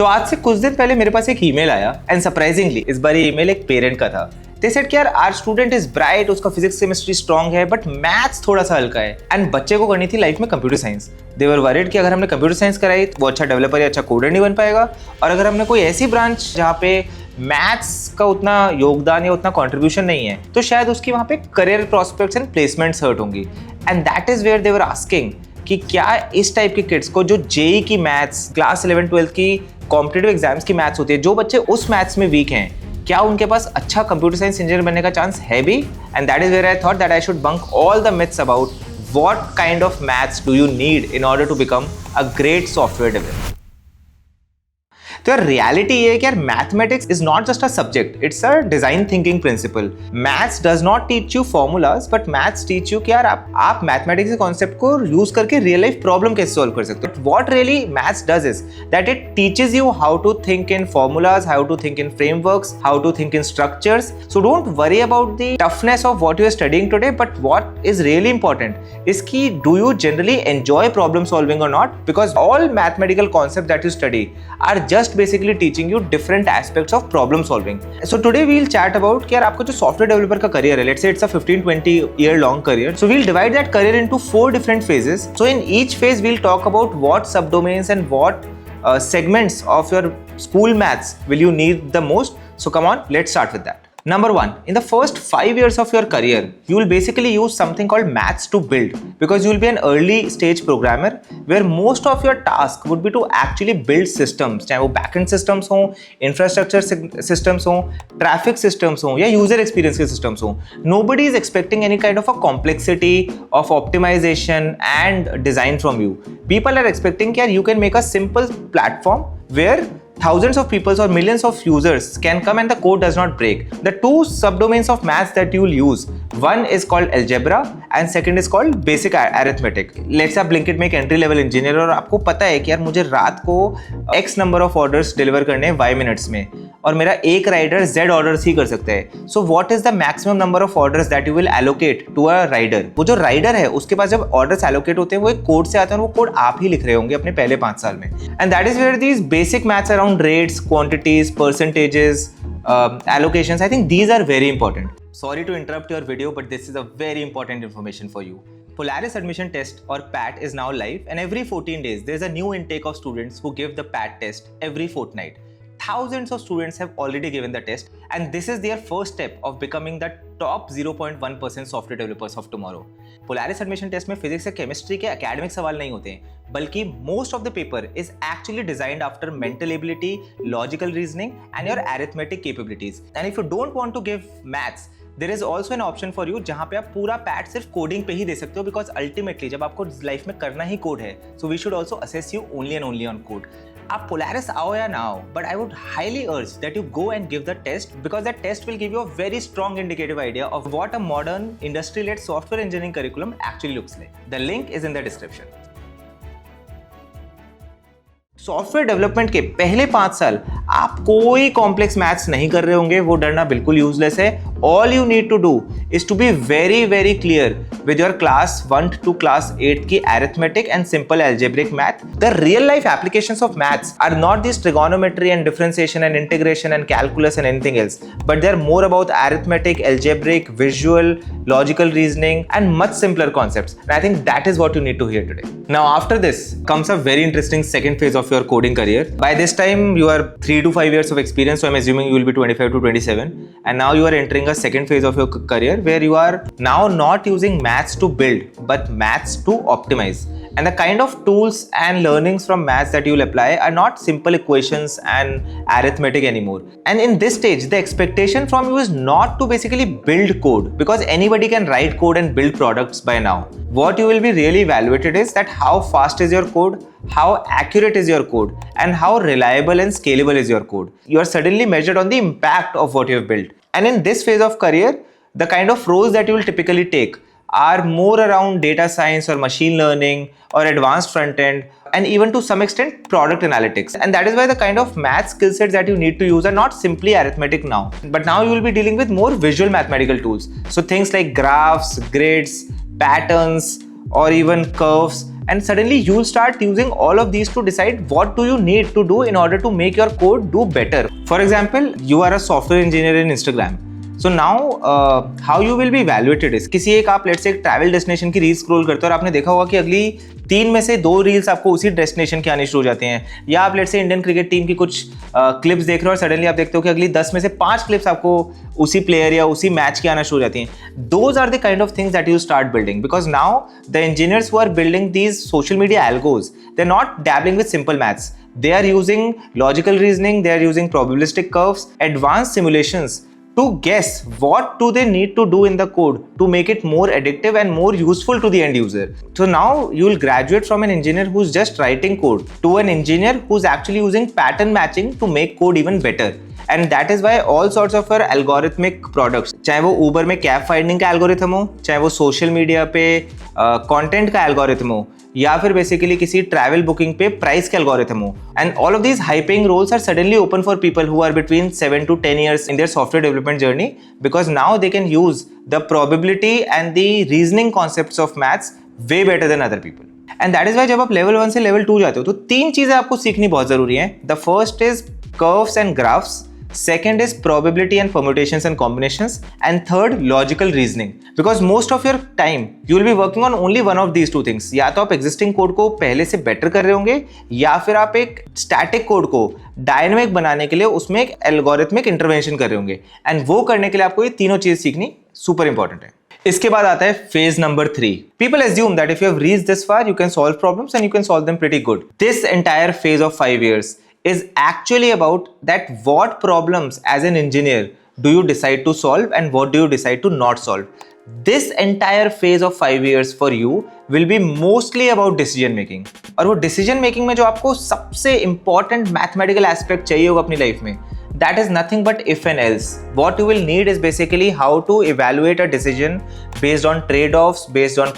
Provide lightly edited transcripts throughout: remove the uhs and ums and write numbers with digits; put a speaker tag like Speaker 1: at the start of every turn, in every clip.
Speaker 1: तो आज से कुछ दिन पहले मेरे पास एक ईमेल आया एंड सरप्राइजिंगली इस बार ये ईमेल एक पेरेंट का था। दे सेड कि यार आवर स्टूडेंट इज ब्राइट, उसका फिजिक्स केमिस्ट्री स्ट्रांग है बट मैथ्स थोड़ा सा हल्का है एंड बच्चे को करनी थी लाइफ में कंप्यूटर साइंस। दे वर वरीड कि अगर हमने कंप्यूटर साइंस कराई तो वो अच्छा डेवलपर या अच्छा कोडर नहीं बन पाएगा, और अगर हमने कोई ऐसी ब्रांच जहाँ पे मैथ्स का उतना योगदान या उतना कंट्रीब्यूशन नहीं है तो शायद उसकी वहाँ पे career prospects and placements hurt होंगी। And that is where they were asking कि क्या इस टाइप के किड्स को जो जेई की मैथ्स, क्लास 11-12 की कॉम्पिटिटिव एग्जाम्स की मैथ्स होती है, जो बच्चे उस मैथ्स में वीक हैं, क्या उनके पास अच्छा कंप्यूटर साइंस इंजीनियर बनने का चांस है भी? And that is where I thought that I should bunk all the myths about what kind of maths do you need in order to become a great software developer. तो यार reality ये है कि यार mathematics is not just a subject, it's a design thinking principle. Maths does not teach you formulas but maths teach you कि यार आप mathematics के कॉन्सेप्ट को यूज करके रियल लाइफ प्रॉब्लम कैसे सॉल्व कर सकते हो। What really maths does is that it teaches you how to think in formulas, how to think in frameworks, how to think in structures. So don't worry about the toughness of what you are studying today, but what is really important is कि do you generally enjoy problem solving or not, because all mathematical concept that you study are just basically teaching you different aspects of problem solving. So today we'll chat about कि यार आपका जो software developer का career है, let's say it's a 15-20 year long career. So we'll divide that career into 4 different phases. So in each phase we'll talk about what subdomains and what segments of your school maths will you need the most. So come on, let's start with that. Number 1, in the first 5 years of your career, you will basically use something called maths to build, because you will be an early stage programmer where most of your task would be to actually build systems, चाहे वो backend systems हों, infrastructure systems हों, traffic systems हों या user experience के systems हों. Nobody is expecting any kind of a complexity of optimization and design from you. People are expecting that you can make a simple platform where thousands of people or millions of users can come and the code does not break. The 2 subdomains of maths that you will use, one is called algebra and second is called basic arithmetic. Let's say आप Blinkit में एक entry level engineer और आपको पता है कि यार मुझे रात को x number of orders deliver करने हैं y minutes में और मेरा एक राइडर z orders ही कर सकता है. So what is the maximum number of orders that you will allocate to a rider? वो जो राइडर है उसके पास जब orders allocate होते हैं वो एक कोड से आते हैं और वो कोड आप ही लिख रहे होंगे अपने पहले 5 साल में. And that is where these basic maths around rates, quantities, percentages, allocations, I think these are very important. Sorry to interrupt your video, but this is a very important information for you. Polaris admission test or PAT is now live, and every 14 days there's a new intake of students who give the PAT test every fortnight. Thousands of students have already given the test, and this is their first step of becoming the top 0.1% software developers of tomorrow. Polaris admission test में physics या chemistry के academic सवाल नहीं होते हैं, बल्कि most of the paper is actually designed after mental ability, logical reasoning, and your arithmetic capabilities. And if you don't want to give maths, there is also an option for you जहाँ पे आप पूरा PAT सिर्फ coding पे ही दे सकते हो, because ultimately जब आपको लाइफ में करना ही कोड है, so we should also assess you only and only on code. आप Polaris आओ या ना आओ, but I would highly urge that you go and give the test, because that test will give you a very strong indicative idea of what a modern industry-led software engineering curriculum actually looks like. The link is in the description. Software development के पहले 5 साल आप कोई complex maths नहीं कर रहे होंगे, वो डरना बिल्कुल यूजलेस है. All you need to do is to be very very clear with your class 1 to class 8 की arithmetic and simple algebraic math. The real life applications of maths are not this trigonometry and differentiation and integration and calculus and anything else, but they are more about arithmetic, algebraic, visual, logical reasoning and much simpler concepts. And I think that is what you need to hear today. Now after this comes a very interesting second phase of your coding career. By this time you are 3 to 5 years of experience, so I'm assuming you will be 25 to 27, and now you are entering a second phase of your career where you are now not using maths to build but maths to optimize. And the kind of tools and learnings from maths that you will apply are not simple equations and arithmetic anymore. And in this stage, the expectation from you is not to basically build code, because anybody can write code and build products by now. What you will be really evaluated is that how fast is your code, how accurate is your code, and how reliable and scalable is your code. You are suddenly measured on the impact of what you have built. And in this phase of career, the kind of roles that you will typically take are more around data science or machine learning or advanced front end, and even to some extent product analytics. And that is why the kind of math skill sets that you need to use are not simply arithmetic now, but now you will be dealing with more visual mathematical tools. So things like graphs, grids, patterns, or even curves and suddenly you'll start using all of these to decide what do you need to do in order to make your code do better. For example, you are a software engineer in Instagram. So now how you will be evaluated is, किसी एक आप let's say एक travel destination की reel scroll करते हो और आपने देखा होगा कि अगली 3 में से 2 रील्स आपको उसी डेस्टिनेशन की आनी शुरू हो जाती हैं, या आप let's say Indian cricket team की कुछ क्लिप्स देख रहे हो और सडनली आप देखते हो कि अगली 10 में से 5 क्लिप्स आपको उसी प्लेयर या उसी मैच की आना शुरू हो जाती हैं. Those are the kind of things that you start building, because now the engineers who are building these social media algos, they are not dabbling with simple maths. They are using logical reasoning, they are using probabilistic curves, advanced simulations to guess what do they need to do in the code to make it more addictive and more useful to the end user. So now you will graduate from an engineer who's just writing code to an engineer who's actually using pattern matching to make code even better. And that is why all sorts of our algorithmic products, चाहे वो Uber में cab finding का algorithm हो, चाहे वो social media पे content का algorithm हो, या फिर बेसिकली किसी ट्रैवल बुकिंग पे प्राइस के एल्गोरिथम हो, and all of these high paying roles are suddenly open for people who are between 7 to 10 years in their software development journey, because now they can use the probability and the reasoning concepts of maths way better than other people. And that is why जब आप level 1 से level 2 जाते हो तो 3 चीजें आपको सीखनी बहुत जरूरी है. The first is curves and graphs, second is probability and permutations and combinations, and third logical reasoning, because most of your time you will be working on only one of these two things. या तो आप existing code को पहले से better कर रहे होंगे, या फिर आप एक static code को dynamic बनाने के लिए उसमें एक algorithmic intervention कर रहे होंगे, and वो करने के लिए आपको ये तीनों चीज सीखनी super important है. इसके बाद आता है phase number 3. People assume that if you have reached this far, you can solve problems and you can solve them pretty good. This entire phase of 5 years is actually about that what problems as an engineer do you decide to solve and what do you decide to not solve. This entire phase of 5 years for you will be mostly about decision making. और वो decision making में जो आपको सबसे important mathematical aspect चाहिए होगा अपनी life में, that is nothing but if and else. What you will need is basically how to evaluate a decision based on trade-offs, based on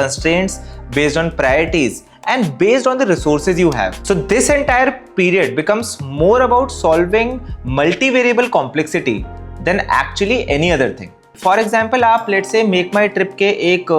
Speaker 1: constraints, based on priorities, and based on the resources you have. So this entire period becomes more about solving multivariable complexity than actually any other thing. For example, आप let's say Make My Trip के एक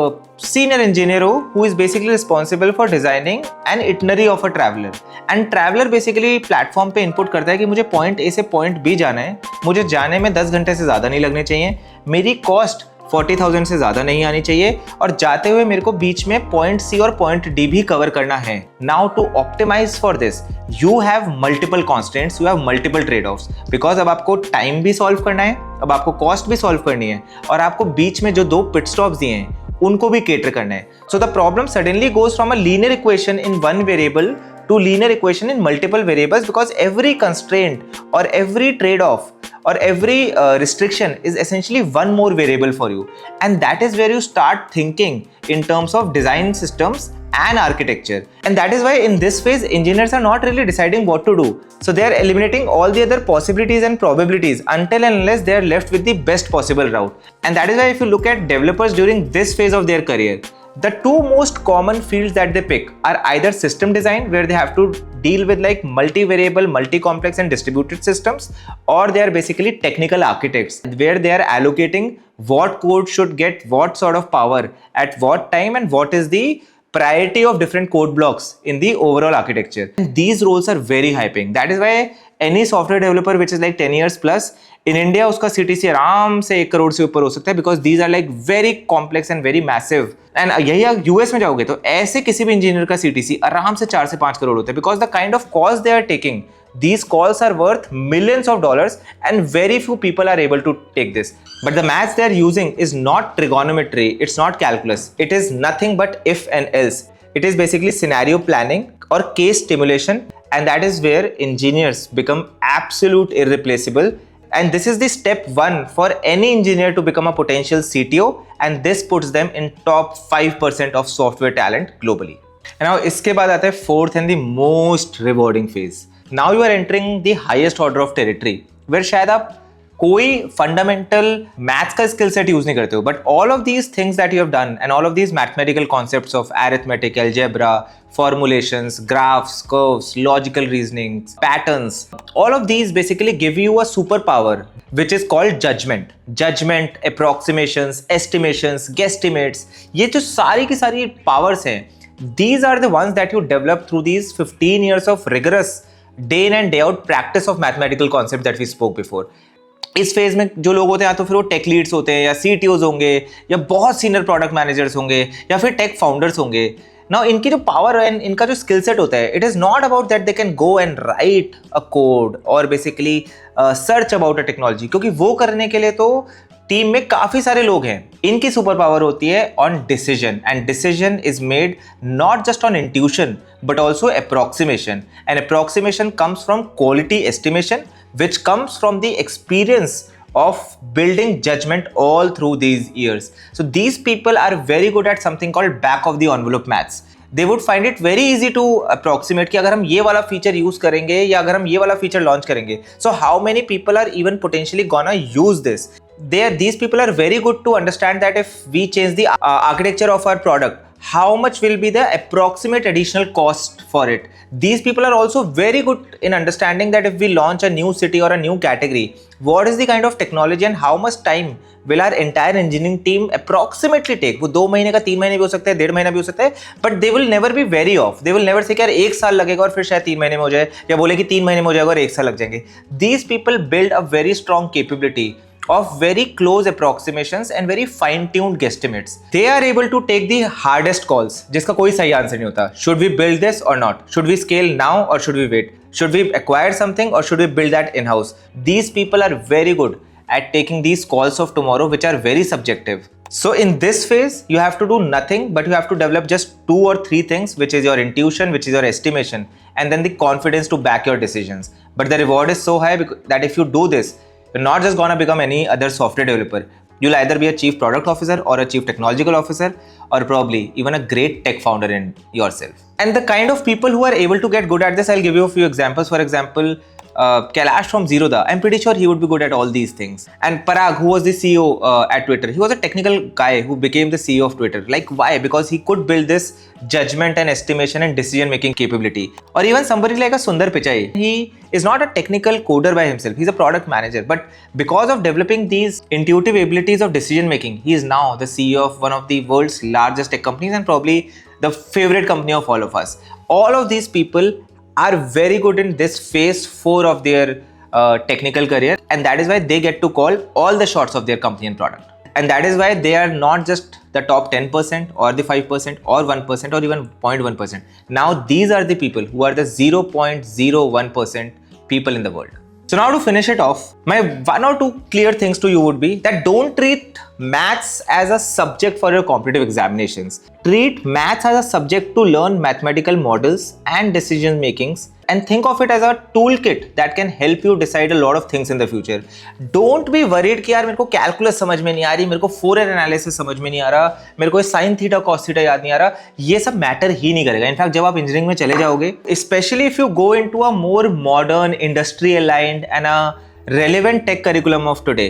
Speaker 1: senior engineer हो who is basically responsible for designing an itinerary of a traveler. And traveler basically platform पे input करता है कि मुझे point A से point B जाना है, मुझे जाने में 10 घंटे से ज़्यादा नहीं लगने चाहिए, मेरी cost 40,000 से ज़्यादा नहीं आनी चाहिए, और जाते हुए मेरे को बीच में पॉइंट सी और पॉइंट डी भी कवर करना है. Now to optimize for this you have multiple constants, you have multiple trade offs, because अब आपको टाइम भी सॉल्व करना है, अब आपको कॉस्ट भी सॉल्व करनी है, और आपको बीच में जो 2 पिट स्टॉप्स दिए हैं उनको भी केटर करना है. So the problem suddenly goes from a linear equation in one variable to linear equation in multiple variables, because every constraint or every trade-off or every restriction is essentially one more variable for you, and that is where you start thinking in terms of design systems and architecture. And that is why in this phase engineers are not really deciding what to do, so they are eliminating all the other possibilities and probabilities until and unless they are left with the best possible route. And that is why if you look at developers during this phase of their career, the 2 most common fields that they pick are either system design, where they have to deal with like multivariable, multi-complex and distributed systems, or they are basically technical architects, where they are allocating what code should get what sort of power at what time and what is the priority of different code blocks in the overall architecture. And these roles are very high paying. That is why any software developer which is like 10 years plus in India, उसका CTC आराम से 1 करोड़ से ऊपर हो सकता है, because these are like very complex and very massive. And यही आप US में जाओगे तो ऐसे किसी भी इंजीनियर का CTC आराम से 4 से 5 करोड़ होता है, because the kind of calls they are taking, these calls are worth millions of dollars and very few people are able to take this. But the maths they are using is not trigonometry, it's not calculus, it is nothing but if and else. It is basically scenario planning or case stimulation, and that is where engineers become absolute irreplaceable. And this is the step 1 for any engineer to become a potential CTO, and this puts them in top 5% of software talent globally. And now इसके बाद आता है 4th and the most rewarding phase. Now you are entering the highest order of territory, where शायद आप कोई fundamental maths का skill set use नहीं करते हो, but all of these things that you have done and all of these mathematical concepts of arithmetic, algebra, formulations, graphs, curves, logical reasoning, patterns, all of these basically give you a superpower which is called judgment. Judgment, approximations, estimations, guesstimates, ये जो सारी की सारी powers हैं, These are the ones that you develop through these 15 years of rigorous day in and day out practice of mathematical concept that we spoke before. इस phase में जो लोग होते हैं या तो फिर वो टेक लीड्स होते हैं या CTOs होंगे या बहुत सीनियर प्रोडक्ट मैनेजर्स होंगे या फिर टेक फाउंडर्स होंगे. नाउ इनकी जो पावर है, इनका जो स्किल सेट होता है, it is not about that they can go and write a code or basically search about a technology, क्योंकि वो करने के लिए तो टीम में काफी सारे लोग हैं. इनकी सुपर पावर होती है on decision, and decision is made not just on intuition but also approximation, and approximation comes from quality estimation which comes from the experience of building judgment all through these years. So these people are very good at something called back of the envelope maths. They would find it very easy to approximate कि अगर हम ये वाला feature use करेंगे या अगर हम ये वाला फीचर लॉन्च करेंगे, so how many people are even potentially gonna use this? These people are very good to understand that if we change the architecture of our product, how much will be the approximate additional cost for it. These people are also very good in understanding that if we launch a new city or a new category, what is the kind of technology and how much time will our entire engineering team approximately take. वो 2 महीने का 3 महीने भी हो सकते हैं, 1.5 महीना भी हो सकता है, but they will never be very off. They will never say कि यार 1 साल लगेगा और फिर शायद 3 महीने में हो जाए, या बोले कि 3 महीने में हो जाएगा और 1 साल लग जाएंगे. These people build a very strong capability of very close approximations and very fine-tuned guesstimates. They are able to take the hardest calls, जिसका कोई सही आंसर नहीं होता. Should we build this or not? Should we scale now or should we wait? Should we acquire something or should we build that in-house? These people are very good at taking these calls of tomorrow, which are very subjective. So in this phase, you have to do nothing, but you have to develop just 2 or 3 things, which is your intuition, which is your estimation, and then the confidence to back your decisions. But the reward is so high that if you do this, you're not just gonna become any other software developer. You'll either be a chief product officer or a chief technological officer, or probably even a great tech founder in yourself. And the kind of people who are able to get good at this, I'll give you a few examples. For example, Kailash from Zerodha, I'm pretty sure he would be good at all these things. And Parag, who was the CEO at Twitter, he was a technical guy who became the CEO of Twitter. Like, why? Because he could build this judgment and estimation and decision making capability. Or even somebody like a Sundar Pichai, he is not a technical coder by himself, he's a product manager, but because of developing these intuitive abilities of decision making, he is now the CEO of one of the world's largest tech companies and probably the favorite company of all of us. All of these people are very good in this phase 4 of their technical career, and that is why they get to call all the shots of their company and product. And that is why they are not just the top 10% or the 5% or 1% or even 0.1%. Now these are the people who are the 0.01% people in the world. So now to finish it off, my 1 or 2 clear things to you would be that don't treat maths as a subject for your competitive examinations. Treat maths as a subject to learn mathematical models and decision makings, and think of it as a toolkit that can help you decide a lot of things in the future. Don't be worried कि यार मेरे को calculus समझ में नहीं आ रही, मेरे को फोरियर एनालिसिस समझ में नहीं आ रहा, मेरे को साइन थीटा कॉस थीटा याद नहीं आ रहा. ये सब मैटर ही नहीं करेगा. इनफैक्ट जब आप इंजीनियरिंग में चले जाओगे, specially if you go into a more modern, industry aligned and a relevant tech curriculum of today,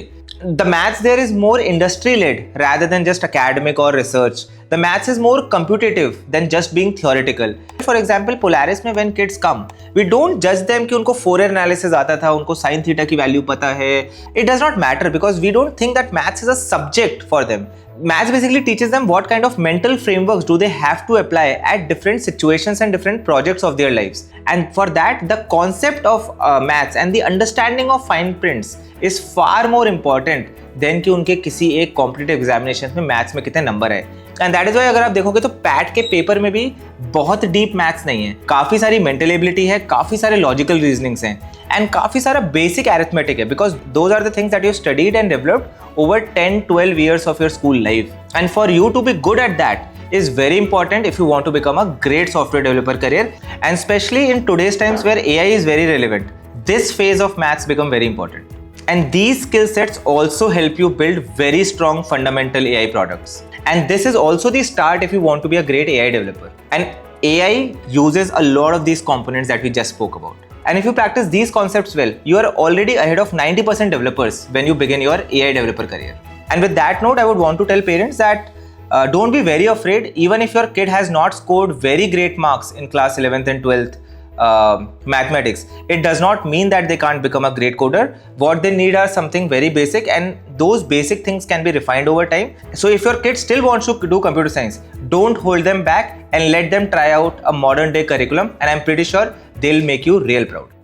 Speaker 1: the maths there is more industry led rather than just academic or research. The maths is more computative than just being theoretical. For example, Polaris में when kids come, we don't judge them कि उनको Fourier analysis आता था, उनको sin theta की value पता है. It does not matter because we don't think that maths is a subject for them. Maths basically teaches them what kind of mental frameworks do they have to apply at different situations and different projects of their lives. And for that, the concept of maths and the understanding of fine prints is far more important than कि उनके किसी एक competitive examination में maths में कितने number है. And that is why अगर आप देखोगे तो पैट के पेपर में भी बहुत डीप मैथ्स नहीं है. काफ़ी सारी मेंटल एबिलिटी है, काफ़ी सारे लॉजिकल रीजनिंग्स हैं, एंड काफ़ी सारा बेसिक अरिथमेटिक है, because those are the things that you studied and developed over 10-12 years of your school life. And for you to be good at that is very important if you want to become a great software developer career, and especially in today's times where AI is very relevant, this phase of maths become very important. And these skill sets also help you build very strong fundamental AI products. And this is also the start if you want to be a great AI developer. And AI uses a lot of these components that we just spoke about. And if you practice these concepts well, you are already ahead of 90% developers when you begin your AI developer career. And with that note, I would want to tell parents that don't be very afraid, even if your kid has not scored very great marks in class 11th and 12th. mathematics, it does not mean that they can't become a great coder. What they need are something very basic, and those basic things can be refined over time. So if your kid still wants to do computer science, don't hold them back and let them try out a modern day curriculum, and I'm pretty sure they'll make you real proud.